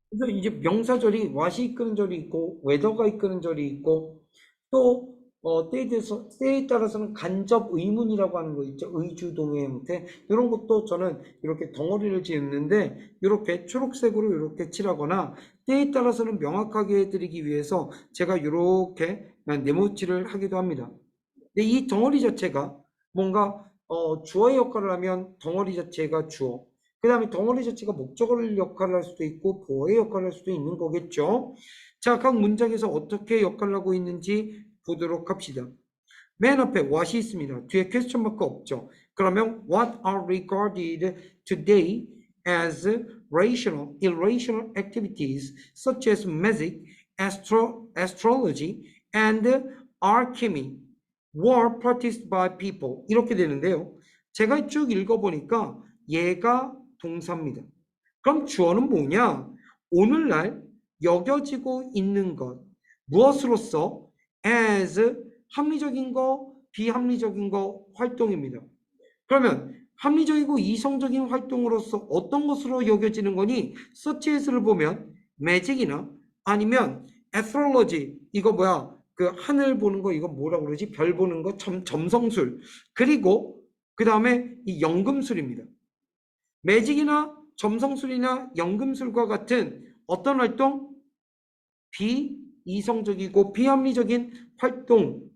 그래서 이제 명사절이 what이 이끄는 절이 있고 whether가 이끄는 절이 있고 또 때에 따라서는 간접 의문이라고 하는 거 있죠. 의주동의 형태. 이런 것도 저는 이렇게 덩어리를 지었는데 이렇게 초록색으로 이렇게 칠하거나 때에 따라서는 명확하게 해드리기 위해서 제가 이렇게 네모칠을 하기도 합니다. 근데 이 덩어리 자체가 뭔가 주어의 역할을 하면 덩어리 자체가 주어. 그 다음에 덩어리 자체가 목적어를 역할을 할 수도 있고 보어의 역할을 할 수도 있는 거겠죠. 자, 각 문장에서 어떻게 역할을 하고 있는지 보도록 합시다. 맨 앞에 what이 있습니다. 뒤에 퀘스천 마크 없죠. 그러면 what are regarded today as rational, irrational activities such as magic, astrology, and alchemy were practiced by people. 이렇게 되는데요. 제가 쭉 읽어보니까 얘가 동사입니다. 그럼 주어는 뭐냐? 오늘날 여겨지고 있는 것. 무엇으로서? as 합리적인 거, 비합리적인 거 활동입니다. 그러면 합리적이고 이성적인 활동으로서 어떤 것으로 여겨지는 거니? such as를 보면 매직이나 아니면 astrology 이거 뭐야? 그 하늘 보는 거 이거 뭐라고 그러지? 별 보는 거 점성술 그리고 그 다음에 이 연금술입니다. 매직이나 점성술이나 연금술과 같은 어떤 활동? 비이성적이고 비합리적인 활동.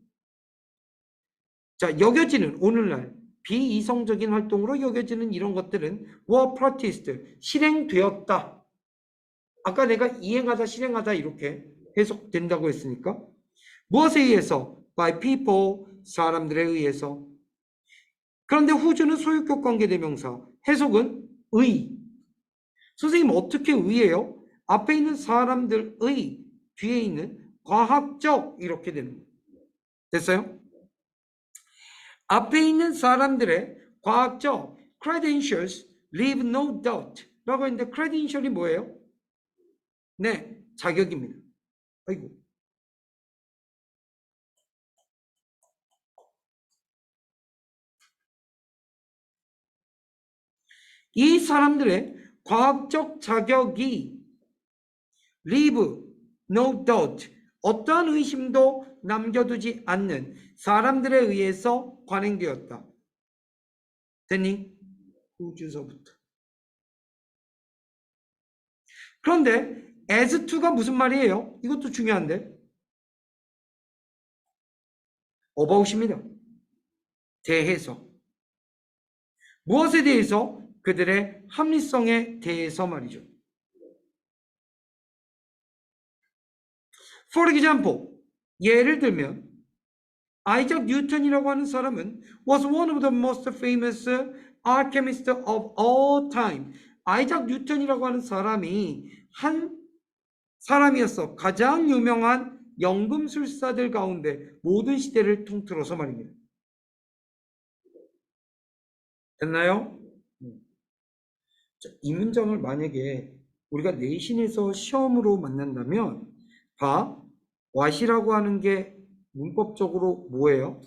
자, 여겨지는 오늘날 비이성적인 활동으로 여겨지는 이런 것들은 were practiced, 실행되었다. 아까 내가 이행하다, 실행하다 이렇게 해석된다고 했으니까 무엇에 의해서? by people, 사람들에 의해서. 그런데 후주는 소유격 관계대명사, 해석은 의. 선생님 어떻게 의예요? 앞에 있는 사람들의 뒤에 있는 과학적 이렇게 되는 거예요. 됐어요? 앞에 있는 사람들의 과학적 credentials leave no doubt 라고 했는데 credential이 뭐예요? 네, 자격입니다. 아이고. 이 사람들의 과학적 자격이 leave no doubt 어떠한 의심도 남겨두지 않는 사람들에 의해서 관행되었다. 됐니? 우주서부터. 그런데 as to가 무슨 말이에요? 이것도 중요한데. about입니다. 대해서. 무엇에 대해서? 그들의 합리성에 대해서 말이죠. For example, 예를 들면 아이작 뉴턴이라고 하는 사람은 was one of the most famous alchemists of all time. 아이작 뉴턴이라고 하는 사람이 한 사람이었어. 가장 유명한 연금술사들 가운데 모든 시대를 통틀어서 말입니다. 됐나요? 자, 이 문장을 만약에 우리가 내신에서 시험으로 만난다면 봐, what이라고 하는 게 문법적으로 뭐예요?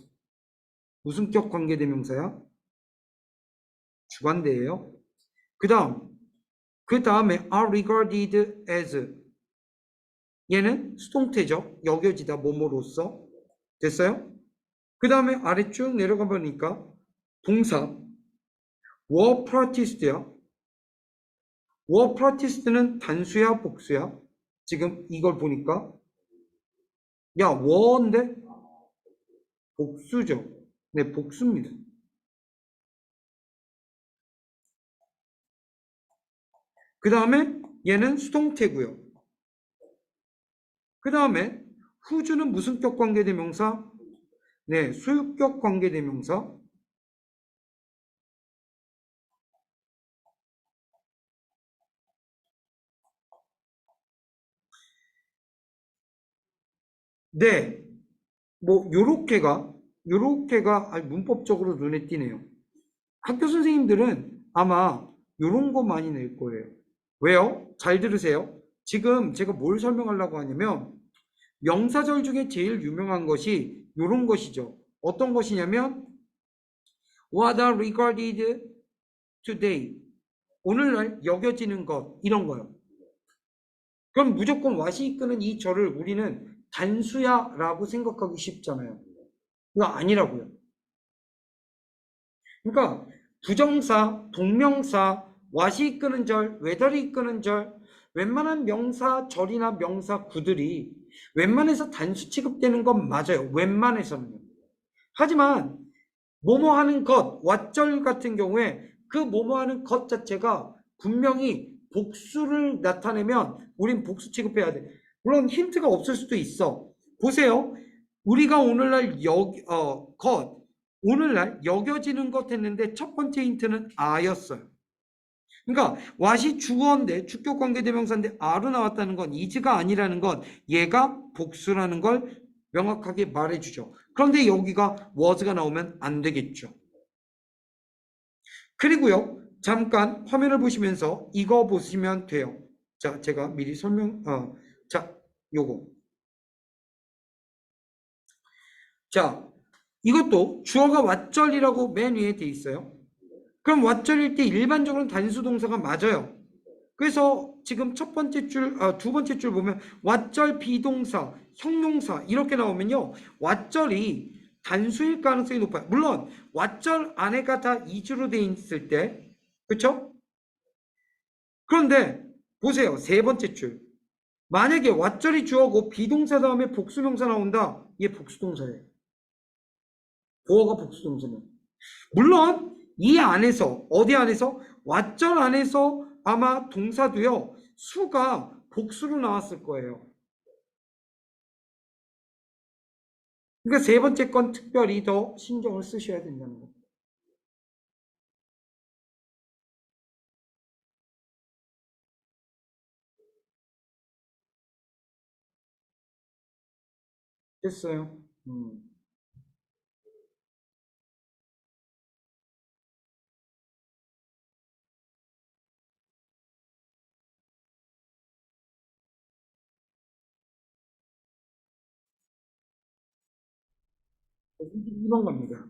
무슨 격 관계대명사야? 주관대예요. 그 다음에 are regarded as 얘는 수동태죠. 여겨지다 뭐뭐로써. 됐어요? 그 다음에 아래 쭉 내려가 보니까 동사 were practiced야. were practised는 단수야 복수야? 지금 이걸 보니까 야 were인데 복수죠. 네, 복수입니다. 그 다음에 얘는 수동태고요. 그 다음에 who주는 무슨 격 관계대명사? 네, 소유격 관계대명사. 네, 뭐 요렇게가 문법적으로 눈에 띄네요. 학교 선생님들은 아마 요런 거 많이 낼 거예요. 왜요? 잘 들으세요. 지금 제가 뭘 설명하려고 하냐면 명사절 중에 제일 유명한 것이 요런 것이죠. 어떤 것이냐면 what are regarded today 오늘날 여겨지는 것 이런 거요. 그럼 무조건 what이 이끄는 이 절을 우리는 단수야 라고 생각하기 쉽잖아요. 이거 아니라고요. 그러니까 부정사, 동명사, what이 이끄는 절, whether이 이끄는 절, 웬만한 명사 절이나 명사 구들이 웬만해서 단수 취급되는 건 맞아요. 웬만해서는요. 하지만 뭐뭐 하는 것, 왓절 같은 경우에 그 뭐뭐 하는 것 자체가 분명히 복수를 나타내면 우린 복수 취급해야 돼. 물론 힌트가 없을 수도 있어. 보세요. 우리가 오늘날 오늘날 여겨지는 것 했는데 첫 번째 힌트는 아였어요. 그러니까 what이 주어인데 주격 관계대명사인데 a로 나왔다는 건 is가 아니라는 건 얘가 복수라는 걸 명확하게 말해주죠. 그런데 여기가 was가 나오면 안 되겠죠. 그리고요, 잠깐 화면을 보시면서 이거 보시면 돼요. 자, 제가 미리 자, 요거. 자, 이것도 주어가 왓절이라고 맨 위에 돼 있어요. 그럼 왓절일 때 일반적으로는 단수 동사가 맞아요. 그래서 지금 두 번째 줄 보면 왓절 비동사, 형용사 이렇게 나오면요. 왓절이 단수일 가능성이 높아요. 물론 왓절 안에가 다 이주로 돼 있을 때, 그렇죠? 그런데 보세요. 세 번째 줄. 만약에 왓절이 주어고 비동사 다음에 복수명사 나온다. 얘 복수동사예요. 보어가 복수동사면. 물론 이 안에서 어디 안에서 왓절 안에서 아마 동사도요. 수가 복수로 나왔을 거예요. 그러니까 세 번째 건 특별히 더 신경을 쓰셔야 된다는 거. 됐어요. 이번 겁니다.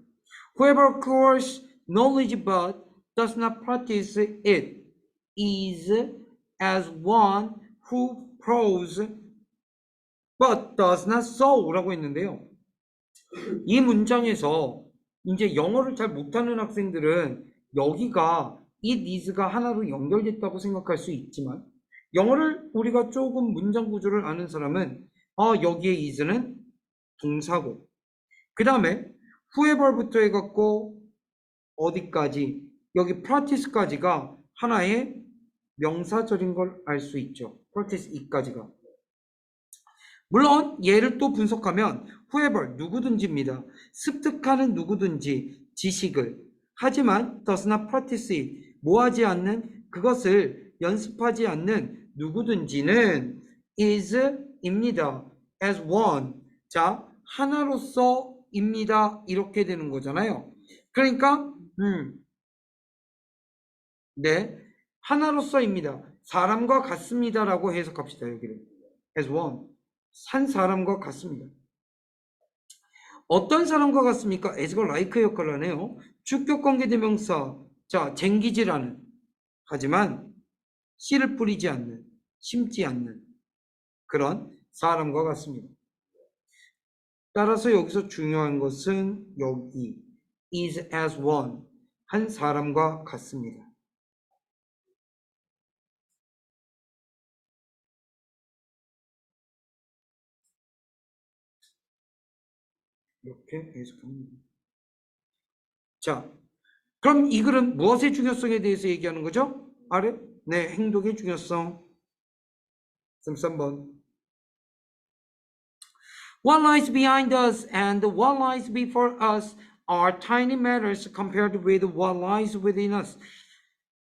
Whoever acquires knowledge but does not practice it is as one who plows but does not sow라고 했는데요. 이 문장에서 이제 영어를 잘 못하는 학생들은 여기가 it is가 하나로 연결됐다고 생각할 수 있지만 영어를 우리가 조금 문장 구조를 아는 사람은 여기에 is는 동사고 그 다음에 whoever부터 해갖고 어디까지 여기 practice까지가 하나의 명사절인 걸 알 수 있죠. practice 이까지가. 물론 얘를 또 분석하면 whoever 누구든지입니다. 습득하는 누구든지 지식을 하지만 does not practice it 뭐하지 않는 그것을 연습하지 않는 누구든지는 is입니다. as one 자 하나로서입니다. 이렇게 되는 거잖아요. 그러니까 네 하나로서입니다. 사람과 같습니다라고 해석합시다. 여기를 as one 한 사람과 같습니다. 어떤 사람과 같습니까? as가 like 역할을 하네요. 주격 관계대명사 자 쟁기질하는 하지만 씨를 뿌리지 않는 심지 않는 그런 사람과 같습니다. 따라서 여기서 중요한 것은 여기 is as one 한 사람과 같습니다. 이렇게 해석합니다. 자, 그럼 이 글은 무엇의 중요성에 대해서 얘기하는 거죠? 아래? 네, 행동의 중요성. 3번. What lies behind us and what lies before us are tiny matters compared with what lies within us.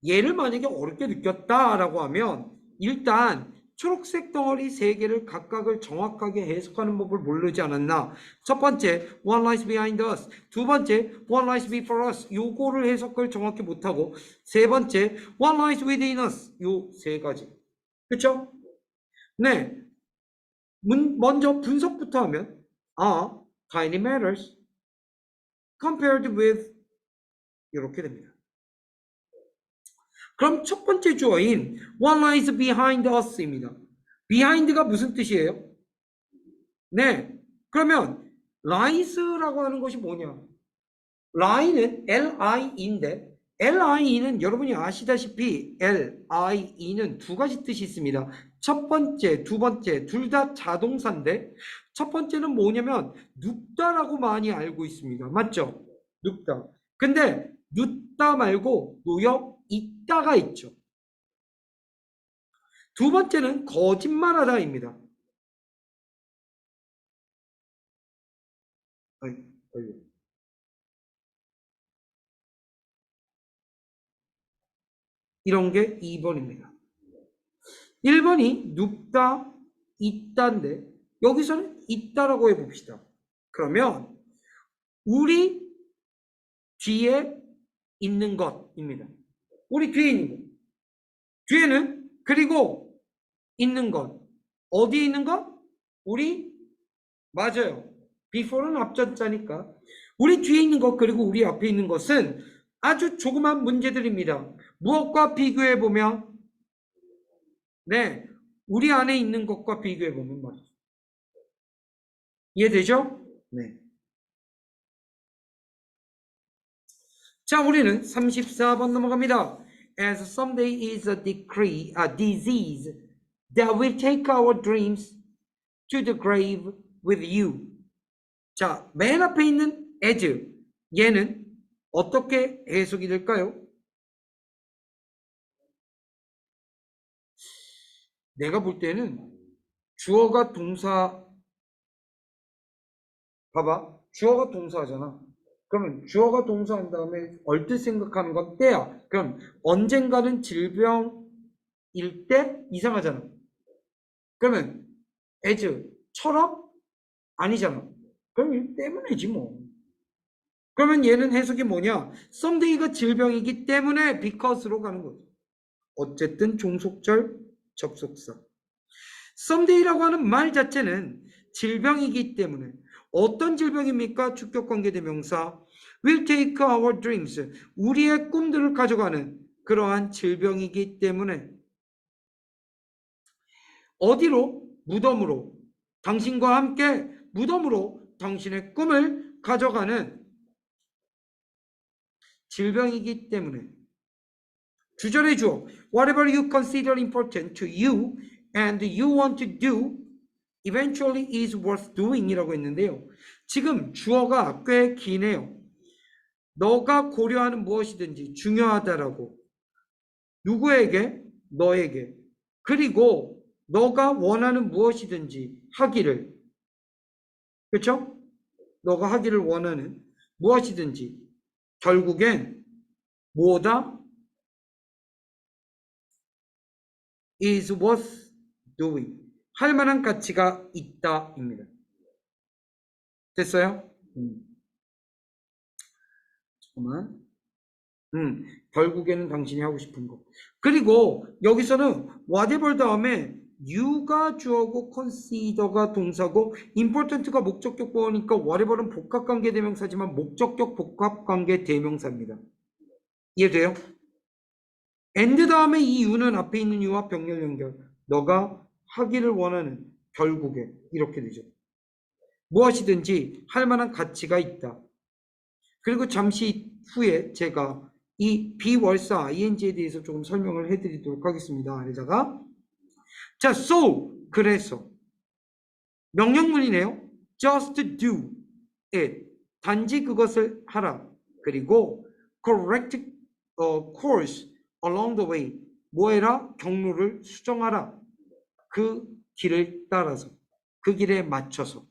얘를 만약에 어렵게 느꼈다라고 하면 일단 초록색 덩어리 세 개를 각각을 정확하게 해석하는 법을 모르지 않았나. 첫 번째, what lies behind us. 두 번째, what lies before us. 요거를 해석을 정확히 못하고 세 번째, what lies within us. 요 세 가지. 그렇죠? 네. 먼저 분석부터 하면 tiny matters compared with 이렇게 됩니다. 그럼 첫 번째 주어인 what lies behind us입니다. behind가 무슨 뜻이에요? 네. 그러면 lies라고 하는 것이 뭐냐? lie는 L-I-E인데 L-I-E는 여러분이 아시다시피 L-I-E는 두 가지 뜻이 있습니다. 첫 번째, 두 번째 둘 다 자동사인데 첫 번째는 뭐냐면 눕다라고 많이 알고 있습니다. 맞죠? 눕다. 근데 눕다 말고 놓여 있다가 있죠. 두 번째는 거짓말하다입니다. 이런 게 2번입니다. 1번이 눕다, 있다인데 여기서는 있다라고 해봅시다. 그러면 우리 뒤에 있는 것입니다. 우리 뒤에 있는 것. 뒤에는 그리고 있는 것. 어디에 있는 것? 우리 맞아요. before는 앞전자니까. 우리 뒤에 있는 것 그리고 우리 앞에 있는 것은 아주 조그만 문제들입니다. 무엇과 비교해 보면 네, 우리 안에 있는 것과 비교해 보면 말이죠. 이해되죠? 네. 자, 우리는 34번 넘어갑니다. As someday is a disease that will take our dreams to the grave with you. 자, 맨 앞에 있는 as 얘는 어떻게 해석이 될까요? 내가 볼 때는 주어가 동사 봐봐. 주어가 동사잖아. 그러면 주어가 동사한 다음에 얼뜻 생각하는 건 때야. 그럼 언젠가는 질병일 때 이상하잖아. 그러면 as처럼 아니잖아. 그럼 이 때문이지 뭐. 그러면 얘는 해석이 뭐냐? 썸데이가 질병이기 때문에 because로 가는 거죠. 어쨌든 종속절 접속사. 썸데이라고 하는 말 자체는 질병이기 때문에 어떤 질병입니까? 주격관계대명사 will take our dreams 우리의 꿈들을 가져가는 그러한 질병이기 때문에 어디로? 무덤으로 당신과 함께 무덤으로 당신의 꿈을 가져가는 질병이기 때문에 주절의 주어 whatever you consider important to you and you want to do eventually is worth doing 이라고 했는데요. 지금 주어가 꽤 기네요. 너가 고려하는 무엇이든지 중요하다라고. 누구에게? 너에게. 그리고 너가 원하는 무엇이든지 하기를. 그렇죠? 너가 하기를 원하는 무엇이든지 결국엔 뭐다? is worth doing. 할 만한 가치가 있다입니다. 됐어요? 잠깐만. 결국에는 당신이 하고 싶은 거. 그리고 여기서는 whatever 다음에 you가 주어고 consider가 동사고 important가 목적격 보호니까 whatever는 복합관계 대명사지만 목적격 복합관계 대명사입니다. 이해돼요? and 다음에 이 you는 앞에 있는 you와 병렬 연결. 너가 하기를 원하는 결국에 이렇게 되죠. 무엇이든지 할 만한 가치가 있다. 그리고 잠시 후에 제가 이 비월사 ing에 대해서 조금 설명을 해드리도록 하겠습니다. 아래다가 자, so 그래서 명령문이네요. just do it. 단지 그것을 하라. 그리고 correct course along the way. 뭐해라? 경로를 수정하라. 그 길을 따라서. 그 길에 맞춰서.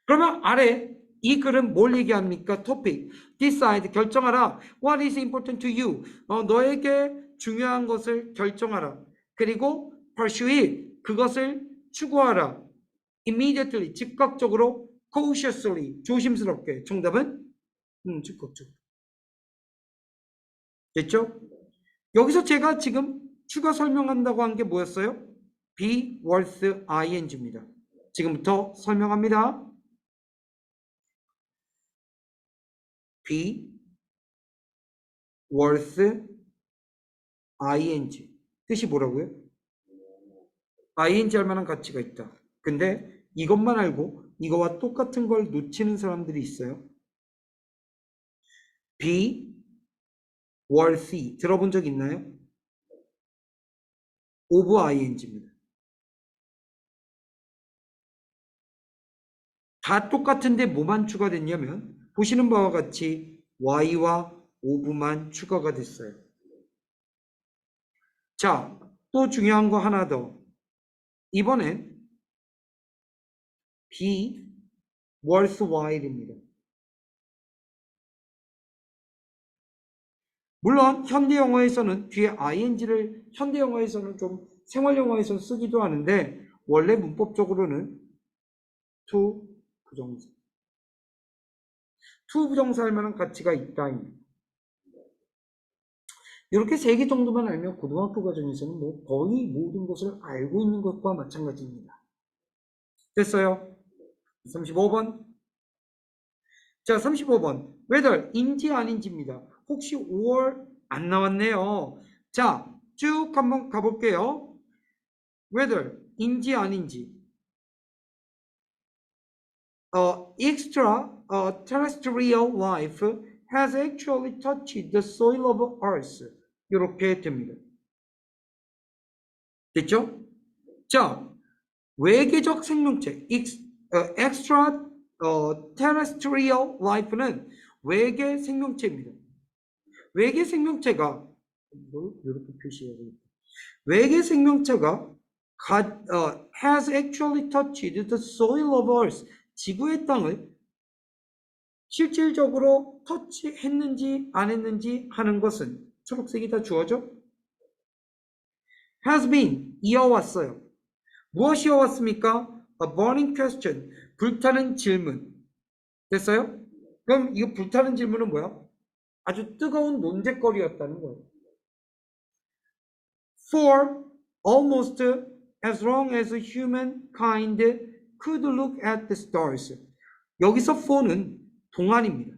그러면 아래 이 글은 뭘 얘기합니까? topic. decide. 결정하라. What is important to you? 너에게 중요한 것을 결정하라. 그리고 pursue it. 그것을 추구하라. immediately. 즉각적으로. cautiously. 조심스럽게. 정답은? 즉각적으로. 됐죠? 여기서 제가 지금 추가 설명한다고 한 게 뭐였어요? be worth ing입니다. 지금부터 설명합니다. be worth ing 뜻이 뭐라고요? ing 할 만한 가치가 있다. 근데 이것만 알고 이거와 똑같은 걸 놓치는 사람들이 있어요. be worthy 들어본 적 있나요? of ing입니다. 다 똑같은데 뭐만 추가됐냐면 보시는 바와 같이 y와 of만 추가가 됐어요. 자, 또 중요한 거 하나 더. 이번엔 be worthwhile입니다. 물론 현대 영어에서는 뒤에 ing를 현대 영어에서는 좀 생활 영어에서 쓰기도 하는데 원래 문법적으로는 to 부정사. to 부정사 할 만한 가치가 있다. 이렇게 3개 정도만 알면 고등학교 과정에서는 뭐 거의 모든 것을 알고 있는 것과 마찬가지입니다. 됐어요? 35번. 자, 35번. whether 인지 아닌지입니다. 혹시 5월 안 나왔네요. 자, 쭉 한번 가볼게요. whether 인지 아닌지. extra terrestrial life has actually touched the soil of Earth. 이렇게 됩니다. 됐죠? 자, 외계적 생명체, extra terrestrial life는 외계 생명체입니다. 외계 생명체가 이렇게 표시해야 되겠다. 외계 생명체가 has actually touched the soil of Earth. 지구의 땅을 실질적으로 터치했는지 안 했는지 하는 것은 초록색이 다 주어져? has been 이어왔어요. 무엇이 이어왔습니까? A burning question. 불타는 질문. 됐어요? 그럼 이 불타는 질문은 뭐야? 아주 뜨거운 논쟁거리였다는 거예요. For almost as long as humankind could look at the stars. 여기서 for는 동안입니다.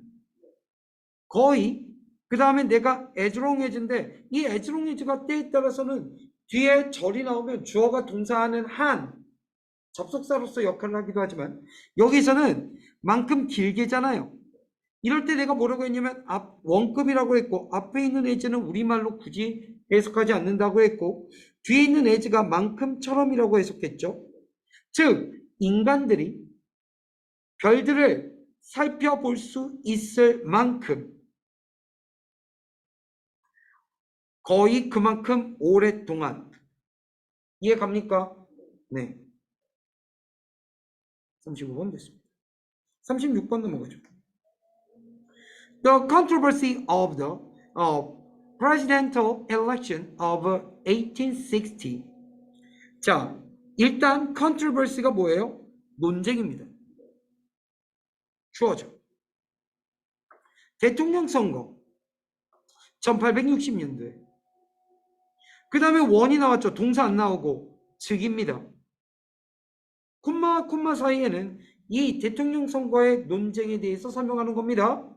거의 그 다음에 내가 as long as인데 이 as long as가 때에 따라서는 뒤에 절이 나오면 주어가 동사하는 한 접속사로서 역할을 하기도 하지만 여기서는 만큼 길게잖아요. 이럴 때 내가 뭐라고 했냐면 원급이라고 했고 앞에 있는 as는 우리말로 굳이 해석하지 않는다고 했고 뒤에 있는 as가 만큼처럼이라고 해석했죠. 즉 인간들이 별들을 살펴볼 수 있을 만큼 거의 그만큼 오랫동안 이해 갑니까? 네. 35번 됐습니다. 36번 넘어가죠. The controversy of the presidential election of 1860. 자, 일단 controversy가 뭐예요? 논쟁입니다. 주어져. 대통령 선거 1860년도에 그 다음에 원이 나왔죠. 동사 안 나오고 즉입니다. 콤마와 콤마 사이에는 이 대통령 선거의 논쟁에 대해서 설명하는 겁니다.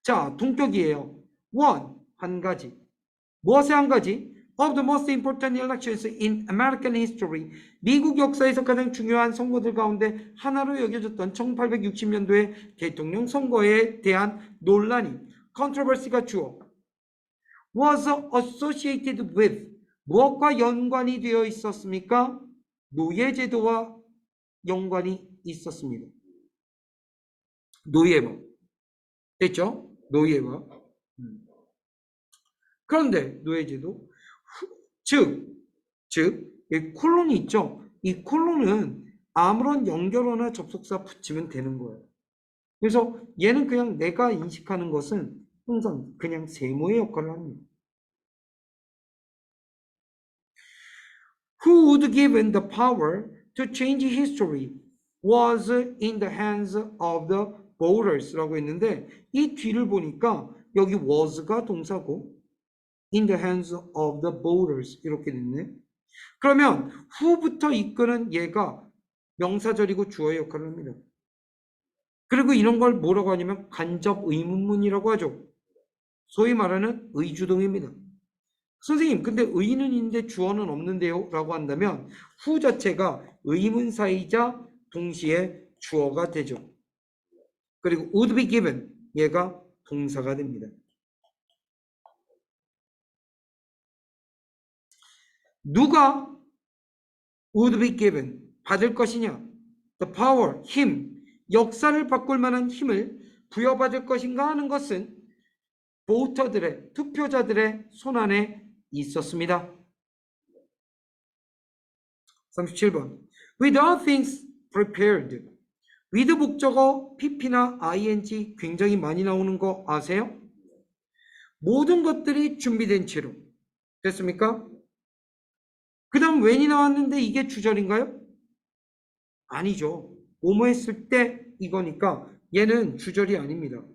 자, 동격이에요. one, 한 가지. 무엇의 한 가지? Of the most important elections in American history. 미국 역사에서 가장 중요한 선거들 가운데 하나로 여겨졌던 1860년도의 대통령 선거에 대한 논란이 controversy가 주어 was associated with 무엇과 연관이 되어 있었습니까? 노예제도와 연관이 있었습니다. 노예법. 됐죠? 노예법. 그런데 노예제도 즉 이 콜론이 있죠? 이 콜론은 아무런 연결어나 접속사 붙이면 되는 거예요. 그래서 얘는 그냥 내가 인식하는 것은 항상 그냥 세모의 역할을 합니다. Who would given the power to change history was in the hands of the voters라고 했는데 이 뒤를 보니까 여기 was가 동사고 in the hands of the voters 이렇게 됐네. 그러면 who부터 이끄는 얘가 명사절이고 주어의 역할을 합니다. 그리고 이런 걸 뭐라고 하냐면 간접 의문문이라고 하죠. 소위 말하는 의주동입니다. 선생님, 근데 의는 있는데 주어는 없는데요? 라고 한다면 who 자체가 의문사이자 동시에 주어가 되죠. 그리고 would be given, 얘가 동사가 됩니다. 누가 would be given, 받을 것이냐? The power, 힘, 역사를 바꿀 만한 힘을 부여받을 것인가 하는 것은 보터들의, 투표자들의 손안에 있었습니다. 37번. With all things prepared. with 목적어 pp나 ing 굉장히 많이 나오는 거 아세요? 모든 것들이 준비된 채로. 됐습니까? 그 다음 when이 나왔는데 이게 주절인가요? 아니죠. 뭐뭐 했을 때 이거니까 얘는 주절이 아닙니다.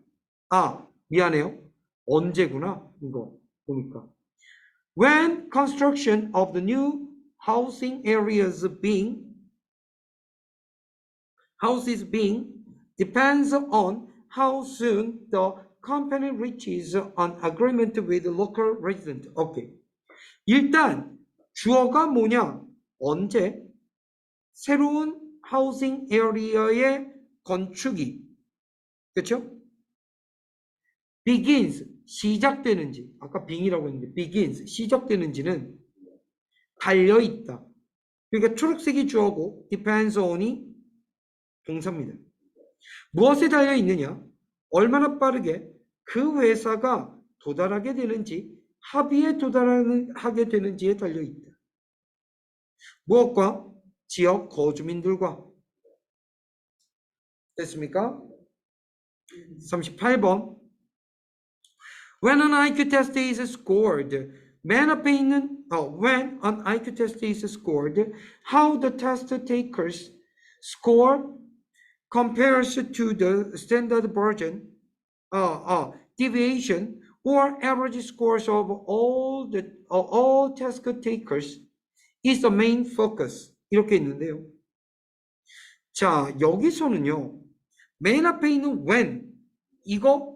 아, 미안해요. 언제구나. 이거 보니까. When construction of the new housing areas houses being depends on how soon the company reaches an agreement with the local resident. 오케이. 일단 주어가 뭐냐? 언제 새로운 하우싱 에리어의 건축이 그렇죠? begins 시작되는지 아까 being이라고 했는데 begins 시작되는지는 달려 있다. 그러니까 초록색이 주어고 depends on이 동사입니다. 무엇에 달려 있느냐? 얼마나 빠르게 그 회사가 도달하게 되는지 합의에 도달하게 되는지에 달려 있다. 무엇과? 지역 거주민들과. 됐습니까? 38번. When an IQ test is scored, 맨 앞에 있는 when an IQ test is scored, how the test takers score compares to the standard version, deviation or average scores of all test takers is the main focus. 이렇게 있는데요. 자, 여기서는요. 맨 앞에 있는 when 이거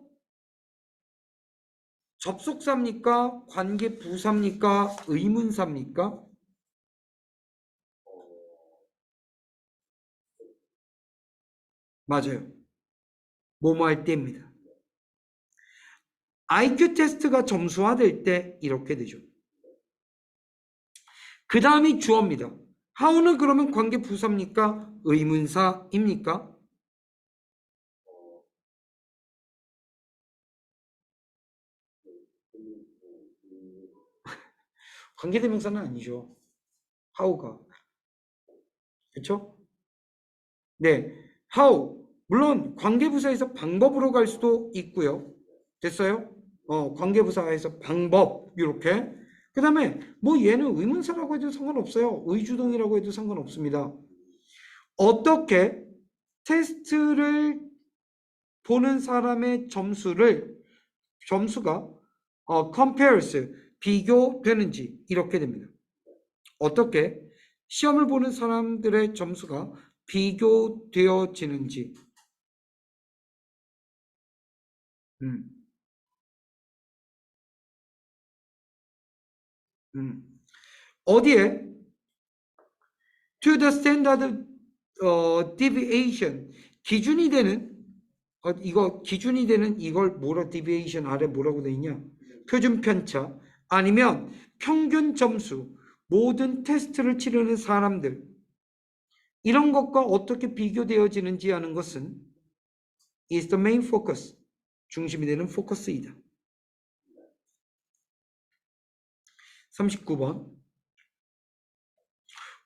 접속사입니까? 관계 부사입니까? 의문사입니까? 맞아요. 뭐뭐 할 때입니다. IQ 테스트가 점수화될 때 이렇게 되죠. 그 다음이 주어입니다. how는 그러면 관계 부사입니까? 의문사입니까? 관계대명사는 아니죠. how가. 그렇죠? 네. how. 물론 관계부사에서 방법으로 갈 수도 있고요. 됐어요? 관계부사에서 방법 이렇게. 그 다음에 뭐 얘는 의문사라고 해도 상관없어요. 의주동이라고 해도 상관없습니다. 어떻게 테스트를 보는 사람의 점수가 compares 비교되는지 이렇게 됩니다. 어떻게 시험을 보는 사람들의 점수가 비교되어지는지. 어디에? To the standard deviation. 기준이 되는 이거 기준이 되는 이걸 뭐라 deviation 아래 뭐라고 돼 있냐? 표준 편차 아니면 평균 점수 모든 테스트를 치르는 사람들 이런 것과 어떻게 비교되어지는지 하는 것은 is the main focus. 중심이 되는 포커스이다. 39번.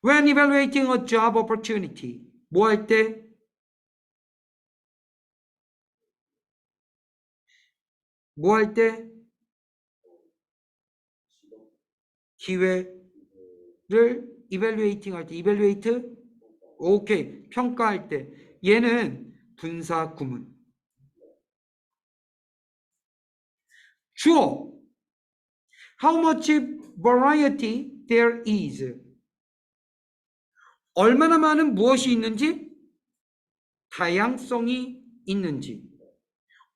When evaluating a job opportunity. 뭐 할 때? 뭐 할 때? 기회를 evaluating 할 때. evaluate? 오케이. 평가할 때. 얘는 분사 구문. 주어. How much variety there is. 얼마나 많은 무엇이 있는지? 다양성이 있는지.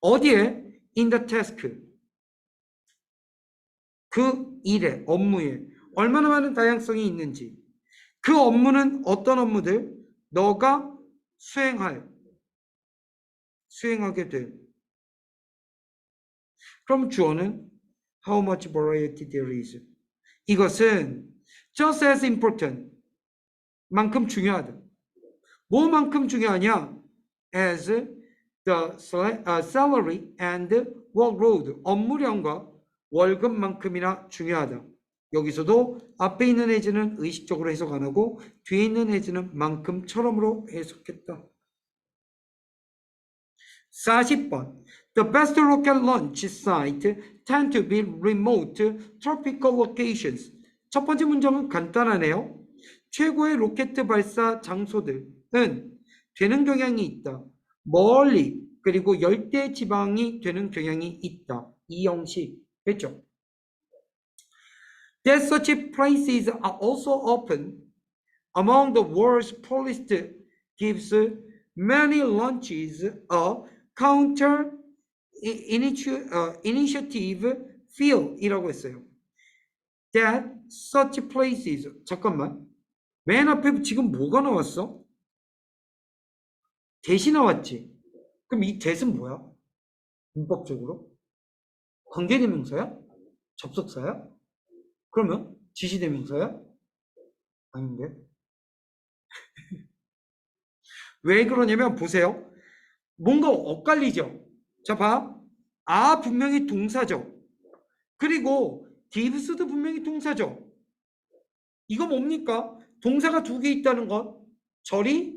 어디에? In the task. 그 일에, 업무에 얼마나 많은 다양성이 있는지, 그 업무는 어떤 업무들 너가 수행하게 될. 그럼 주어는 how much variety there is. 이것은 just as important, 만큼 중요하다. 뭐만큼 중요하냐? as the salary and workload, 업무량과 월급만큼이나 중요하다. 여기서도 앞에 있는 as는 의식적으로 해석 안 하고 뒤에 있는 as는 만큼처럼으로 해석했다. 40번. The best rocket launch site tend to be remote tropical locations. 첫 번째 문장은 간단하네요. 최고의 로켓 발사 장소들은 되는 경향이 있다. 멀리 그리고 열대 지방이 되는 경향이 있다. 이 형식 했죠. That such places are also open among the world's poorest gives many launches a counter initiative feel 이라고 했어요. That such places. 잠깐만. 맨 앞에 지금 뭐가 나왔어? 대시 나왔지. 그럼 이 대는 뭐야? 문법적으로? 관계대명사야? 접속사야? 그러면 지시대명사야? 아닌데. 왜 그러냐면 보세요. 뭔가 엇갈리죠. 자, 봐. 아 분명히 동사죠. 그리고 gives도 분명히 동사죠. 이거 뭡니까? 동사가 두 개 있다는 건 절이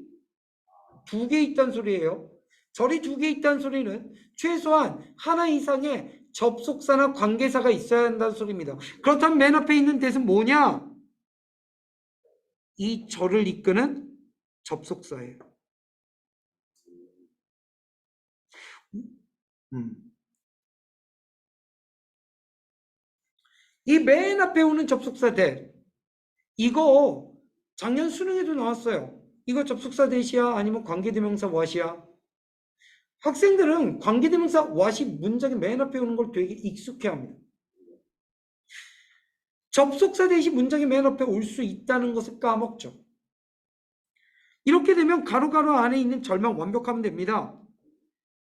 두 개 있다는 소리예요. 절이 두 개 있다는 소리는 최소한 하나 이상의 접속사나 관계사가 있어야 한다는 소리입니다. 그렇다면 맨 앞에 있는 대신 뭐냐? 이 절을 이끄는 접속사예요. 이 맨 앞에 오는 접속사 대 이거 작년 수능에도 나왔어요. 이거 접속사 대시야 아니면 관계대명사 what이야? 학생들은 관계대명사 what이 문장의 맨 앞에 오는 걸 되게 익숙해합니다. 접속사 대시 문장의 맨 앞에 올 수 있다는 것을 까먹죠. 이렇게 되면 가로가로 안에 있는 절만 완벽하면 됩니다.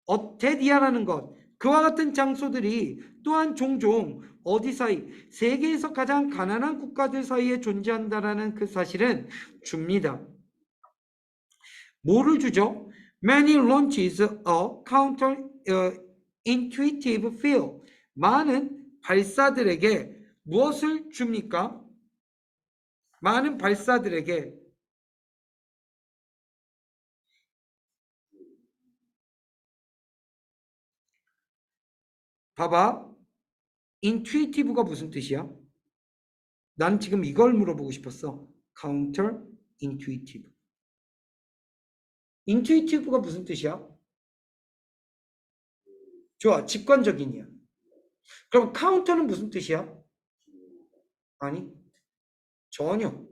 어테디아라는 것, 그와 같은 장소들이 또한 종종 어디 사이, 세계에서 가장 가난한 국가들 사이에 존재한다라는 그 사실은 줍니다. 뭐를 주죠? Many launches a counter intuitive feel. 많은 발사들에게 무엇을 줍니까? 많은 발사들에게 봐봐. intuitive가 무슨 뜻이야? 난 지금 이걸 물어보고 싶었어. counter intuitive. intuitive가 무슨 뜻이야? 좋아. 직관적인이야. 그럼 counter는 무슨 뜻이야? 아니, 전혀.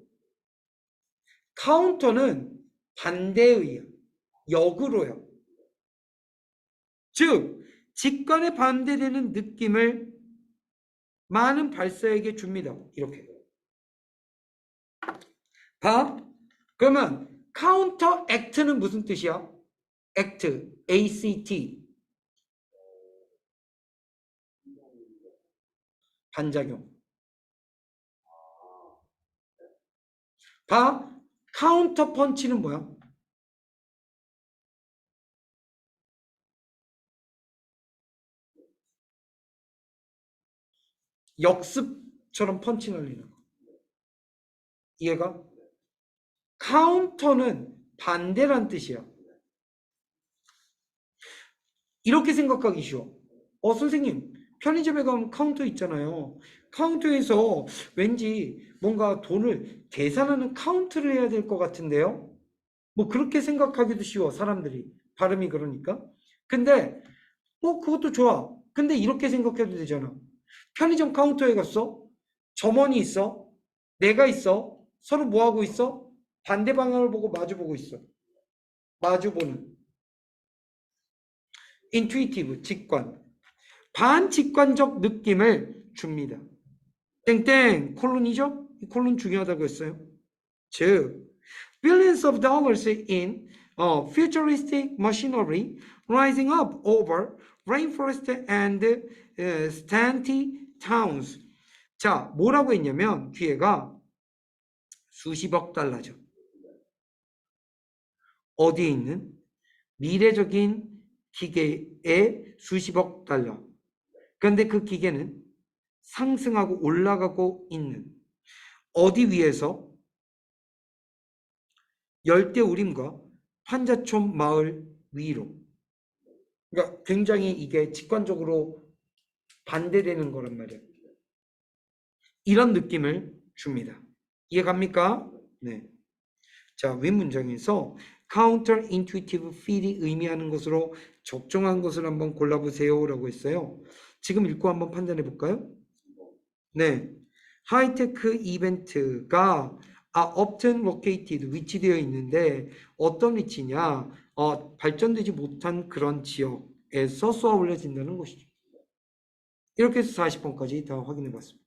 counter는 반대의야. 역으로요. 즉, 직관에 반대되는 느낌을 많은 발사에게 줍니다. 이렇게. 봐. 그러면 counter act는 무슨 뜻이야? act, ACT. 반작용. 봐. 카운터 펀치는 뭐야? 역습처럼 펀치 날리는 거. 이해가? 카운터는 반대란 뜻이야. 이렇게 생각하기 쉬워. 선생님, 편의점에 가면 카운터 있잖아요. 카운터에서 왠지 뭔가 돈을 계산하는 카운트를 해야 될 것 같은데요? 뭐 그렇게 생각하기도 쉬워, 사람들이. 발음이 그러니까. 근데 그것도 좋아. 근데 이렇게 생각해도 되잖아. 편의점 카운터에 갔어? 점원이 있어? 내가 있어? 서로 뭐 하고 있어? 반대 방향을 보고 마주보고 있어. 마주보는. 인투이티브, 직관. 반직관적 느낌을 줍니다. 땡땡 콜론이죠? 이 콜론 중요하다고 했어요. 즉 billions of dollars in futuristic machinery rising up over rainforest and scanty towns. 자, 뭐라고 했냐면 뒤에가 수십억 달러죠. 어디에 있는? 미래적인 기계의 수십억 달러. 그런데 그 기계는 상승하고 올라가고 있는 어디 위에서? 열대우림과 환자촌 마을 위로. 그러니까 굉장히 이게 직관적으로 반대되는 거란 말이에요. 이런 느낌을 줍니다. 이해갑니까? 네. 자, 윗문장에서 counterintuitive feel이 의미하는 것으로 적정한 것을 한번 골라보세요 라고 했어요. 지금 읽고 한번 판단해 볼까요? 네. 하이테크 이벤트가 often located, 위치되어 있는데 어떤 위치냐? 발전되지 못한 그런 지역에서 쏘아 올려진다는 것이죠. 이렇게 해서 40번까지 다 확인해 봤습니다.